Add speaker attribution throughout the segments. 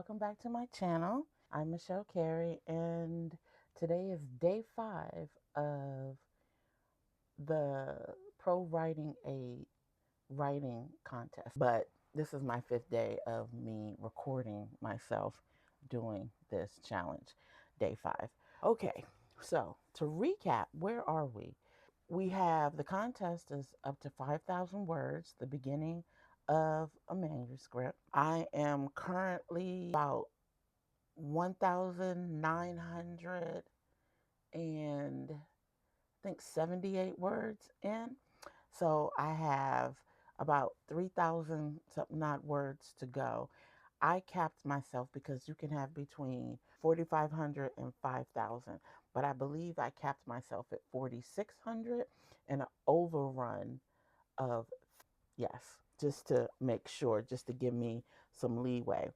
Speaker 1: welcome back to my channel. I'm Michelle Carey, and today is day 5 of the ProWritingAid writing contest. But this is my 5th day of me recording myself doing this challenge, day 5. Okay, so to recap, where are we? We have the contest is up to 5,000 words, the beginning of a manuscript. I am currently about 1,900 and I think 78 words in. So I have about 3,000 something odd words to go. I capped myself because you can have between 4,500 and 5,000, but I believe I capped myself at 4,600 and an overrun of, yes, just to make sure, just to give me some leeway.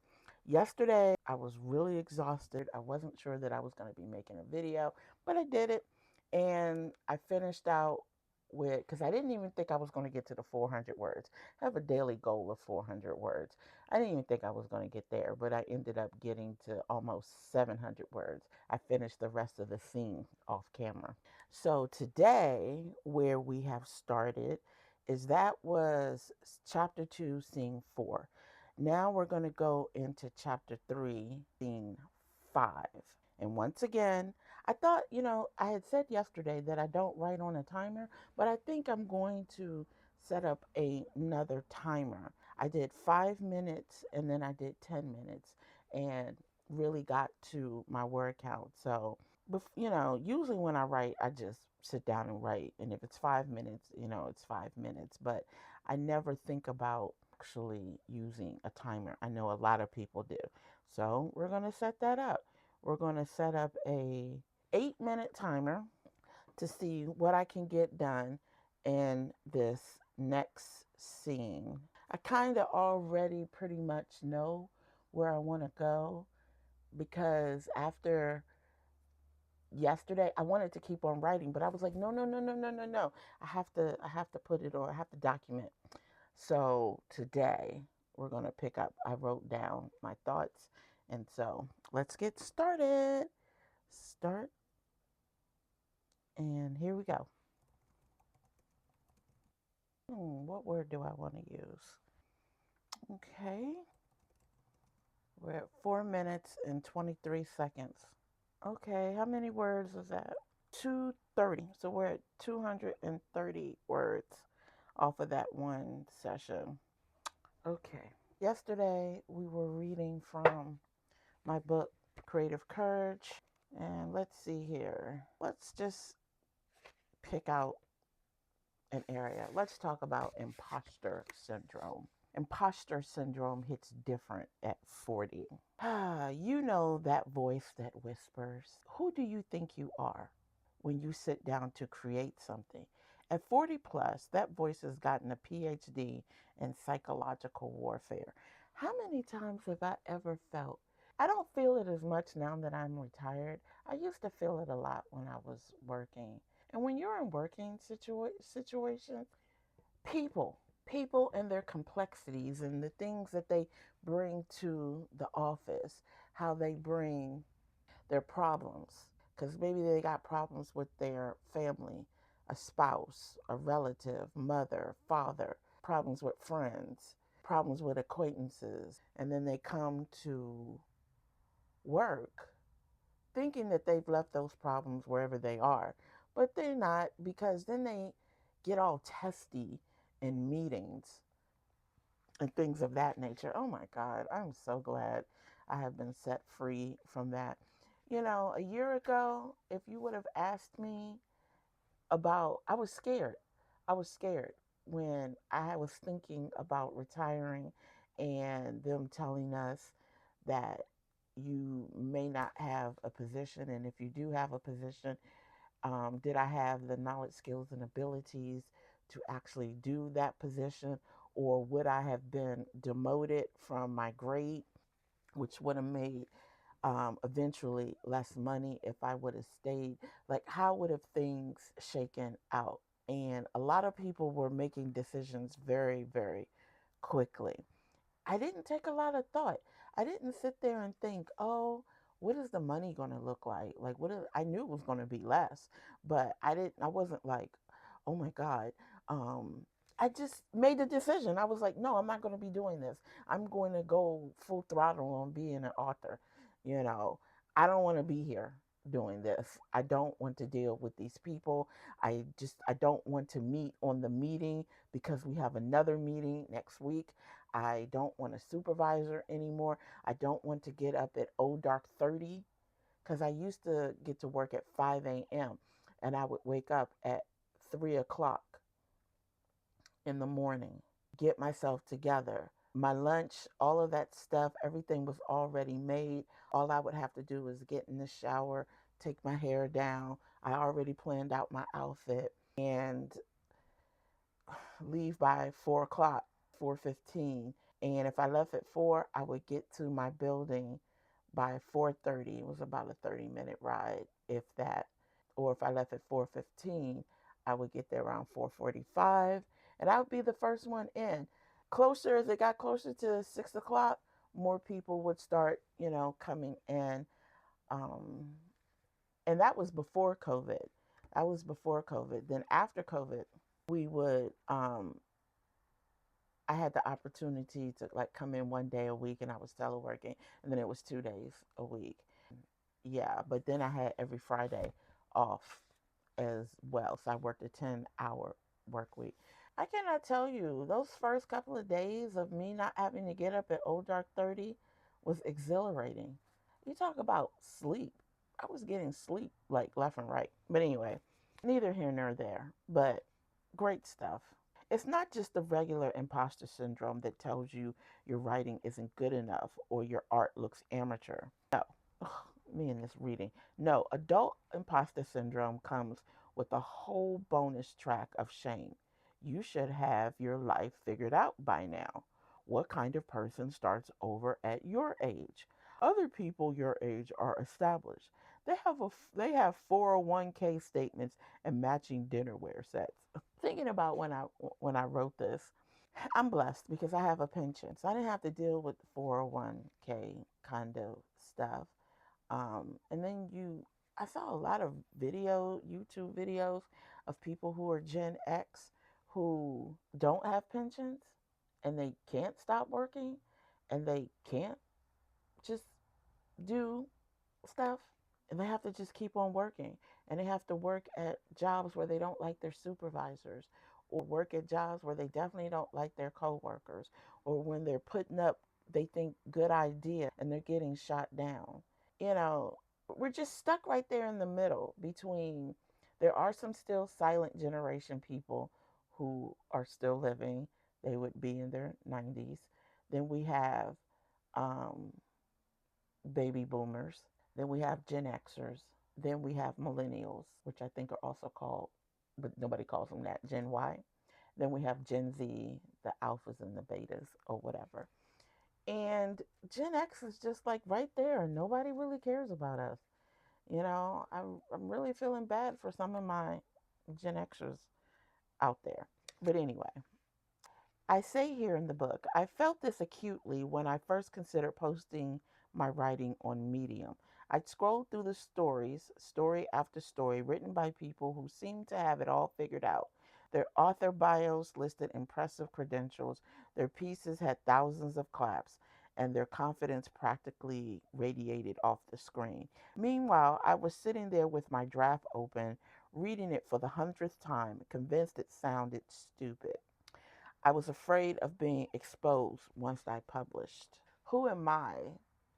Speaker 1: Yesterday, I was really exhausted. I wasn't sure that I was going to be making a video, but I did it. And I finished out with, because I didn't even think I was going to get to the 400 words. I have a daily goal of 400 words. I didn't even think I was going to get there, but I ended up getting to almost 700 words. I finished the rest of the scene off camera. So today, where we have started, is that was chapter 2, scene 4. Now we're going to go into chapter 3, scene 5. And once again, I thought, I had said yesterday that I don't write on a timer, but I think I'm going to set up another timer. I did 5 minutes and then I did 10 minutes and really got to my word count. So, usually when I write, I just sit down and write. And if it's 5 minutes, it's 5 minutes. But I never think about actually using a timer. I know a lot of people do. So we're going to set that up. We're going to set up a 8-minute timer to see what I can get done in this next scene. I kind of already pretty much know where I want to go because after yesterday I wanted to keep on writing, but I was like, no, no, no, no, no, no, no. I have to put it on. I have to document. So today we're going to pick up. I wrote down my thoughts, and so let's get started. Start, and here we go. What word do I want to use? Okay. We're at 4 minutes and 23 seconds. Okay, how many words is that? 230. So we're at 230 words off of that one session. Okay. Yesterday we were reading from my book, Creative Courage. And let's see here. Let's just pick out an area. Let's talk about imposter syndrome. Imposter syndrome hits different at 40. You know that voice that whispers, who do you think you are when you sit down to create something? At 40 plus, that voice has gotten a PhD in psychological warfare. How many times have I ever felt? I don't feel it as much now that I'm retired. I used to feel it a lot when I was working. And when you're in working situations, people, people and their complexities and the things that they bring to the office, how they bring their problems, because maybe they got problems with their family, a spouse, a relative, mother, father, problems with friends, problems with acquaintances, and then they come to work thinking that they've left those problems wherever they are, but they're not, because then they get all testy in meetings and things of that nature. Oh my God, I'm so glad I have been set free from that. A year ago, if you would have asked me about, I was scared. I was scared when I was thinking about retiring and them telling us that you may not have a position. And if you do have a position, did I have the knowledge, skills, and abilities to actually do that position? Or would I have been demoted from my grade, which would have made eventually less money if I would have stayed? Like, how would have things shaken out? And a lot of people were making decisions very, very quickly. I didn't take a lot of thought. I didn't sit there and think, oh, what is the money going to look like? Like, I knew it was going to be less, but I wasn't like, oh my God. Um, I just made the decision. I was like, no, I'm not going to be doing this. I'm going to go full throttle on being an author. You know, I don't want to be here doing this. I don't want to deal with these people. I don't want to meet on the meeting because we have another meeting next week. I don't want a supervisor anymore. I don't want to get up at dark 30 because I used to get to work at 5 a.m. and I would wake up at 3 o'clock in the morning, get myself together. My lunch, all of that stuff, everything was already made. All I would have to do was get in the shower, take my hair down. I already planned out my outfit and leave by 4 o'clock, 4:15. And if I left at 4, I would get to my building by 4:30. It was about a 30-minute ride, if that. Or if I left at 4:15, I would get there around 4:45, and I would be the first one in. Closer as it got closer to 6 o'clock, more people would start, coming in. Um, and that was before COVID. That was before COVID. Then after COVID, we would I had the opportunity to like come in one day a week and I was teleworking, and then it was 2 days a week. Yeah, but then I had every Friday off as well. So I worked a 10-hour work week. I cannot tell you, those first couple of days of me not having to get up at dark 30 was exhilarating. You talk about sleep. I was getting sleep like left and right. But anyway, neither here nor there, but great stuff. It's not just the regular imposter syndrome that tells you your writing isn't good enough or your art looks amateur. No, ugh, me and this reading. No, adult imposter syndrome comes with a whole bonus track of shame. You should have your life figured out by now. What kind of person starts over at your age? Other people your age are established. They have 401k statements and matching dinnerware sets. Thinking about when I wrote this, I'm blessed because I have a pension, so I didn't have to deal with the 401k kind of stuff. And then I saw a lot of YouTube videos of people who are Gen X who don't have pensions and they can't stop working and they can't just do stuff, and they have to just keep on working, and they have to work at jobs where they don't like their supervisors, or work at jobs where they definitely don't like their coworkers, or when they're putting up they think good idea and they're getting shot down. you know we're just stuck right there in the middle between. There are some still silent generation people who are still living. They would be in their 90s. Then we have um, baby boomers. Then we have Gen Xers. Then we have millennials, which I think are also called, but nobody calls them that, Gen Y. Then we have Gen Z, the alphas and the betas, or whatever. And Gen X is just like right there. Nobody really cares about us. I'm really feeling bad for some of my Gen Xers out there. But anyway, I say here in the book, I felt this acutely when I first considered posting my writing on Medium. I'd scrolled through the stories, story after story, written by people who seemed to have it all figured out. Their author bios listed impressive credentials, their pieces had thousands of claps, and their confidence practically radiated off the screen. Meanwhile, I was sitting there with my draft open, reading it for the 100th time, convinced it sounded stupid. I was afraid of being exposed once I published. Who am I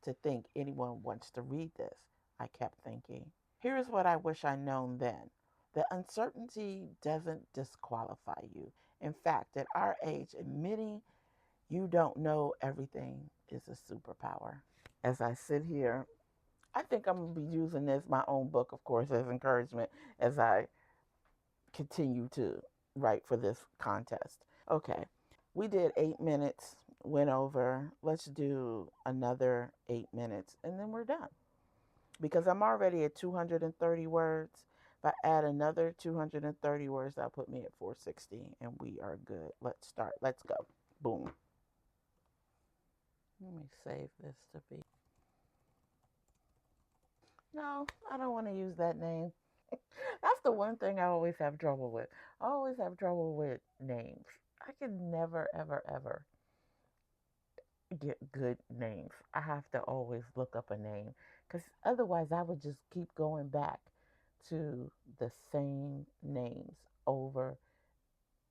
Speaker 1: to think anyone wants to read this? I kept thinking. Here's what I wish I'd known then. The uncertainty doesn't disqualify you. In fact, at our age, admitting you don't know everything is a superpower. As I sit here, I think I'm going to be using this, my own book, of course, as encouragement as I continue to write for this contest. Okay, we did 8 minutes, went over. Let's do another 8 minutes, and then we're done. Because I'm already at 230 words. If I add another 230 words, that'll put me at 460, and we are good. Let's start. Let's go. Boom. Let me save this to be. No, I don't want to use that name. That's the one thing I always have trouble with. I always have trouble with names. I can never, ever, ever get good names. I have to always look up a name because otherwise I would just keep going back to the same names over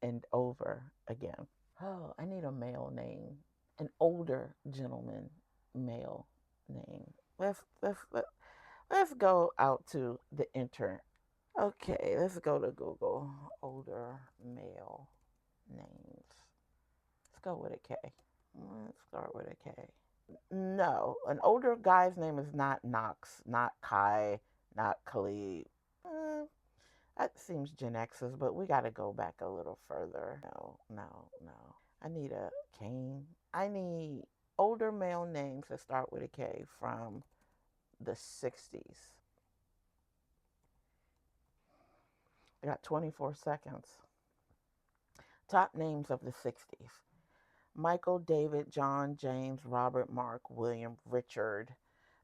Speaker 1: and over again. Oh, I need a male name, an older gentleman male name. Let's go out to the internet. Okay, let's go to Google. Older male names. Let's go with a K. Let's start with a K. No, an older guy's name is not Knox, not Kai, not Khalid. Uh, that seems Gen X's, but we got to go back a little further. No, no, no. I need a Kane. I need older male names that start with a K from the 60s. I got 24 seconds. Top names of the 60s: Michael, David, John, James, Robert, Mark, William, Richard,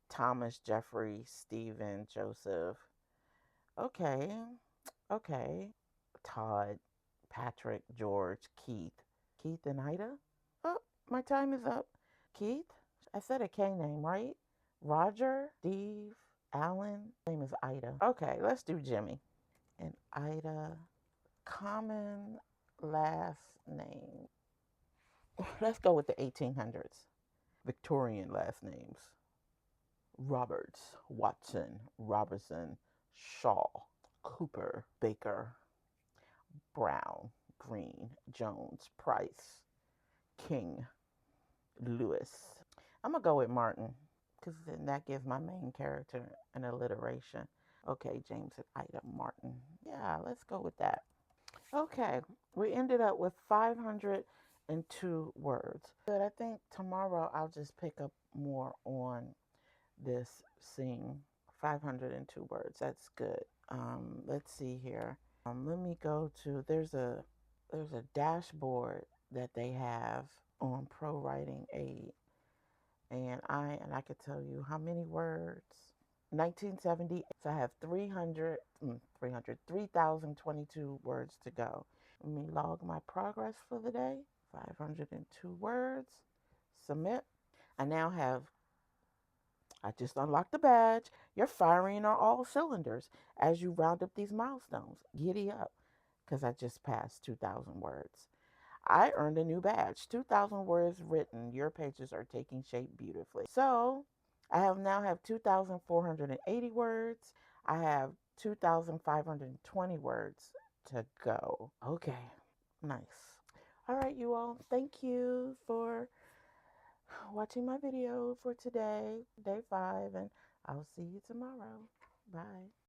Speaker 1: Thomas, Jeffrey, Stephen, Joseph. Okay, okay. Todd, Patrick, George, Keith. Keith and Ida? Oh, my time is up. Keith? I said a K name, right? Roger, Steve, Alan. Name is Ida. Okay, let's do Jimmy. And Ida. Common last name. Let's go with the 1800s. Victorian last names: Roberts, Watson, Robertson, Shaw, Cooper, Baker, Brown, Green, Jones, Price, King, Lewis. I'm going to go with Martin because then that gives my main character an alliteration. Okay, James and Ida Martin. Yeah, let's go with that. Okay, we ended up with 502 words. But I think tomorrow I'll just pick up more on this scene. 502 words. That's good. Let's see here. Let me go to there's a dashboard that they have on ProWritingAid, and I could tell you how many words. 1978. So I have 3,022 words to go. Let me log my progress for the day. 502 words. Submit. I now have, I just unlocked the badge. You're firing on all cylinders as you round up these milestones. Giddy up, because I just passed 2,000 words. I earned a new badge. 2,000 words written. Your pages are taking shape beautifully. So I now have 2,480 words. I have 2,520 words to go. Okay, nice. All right, you all. Thank you for watching my video for today, day 5, and I'll see you tomorrow. Bye.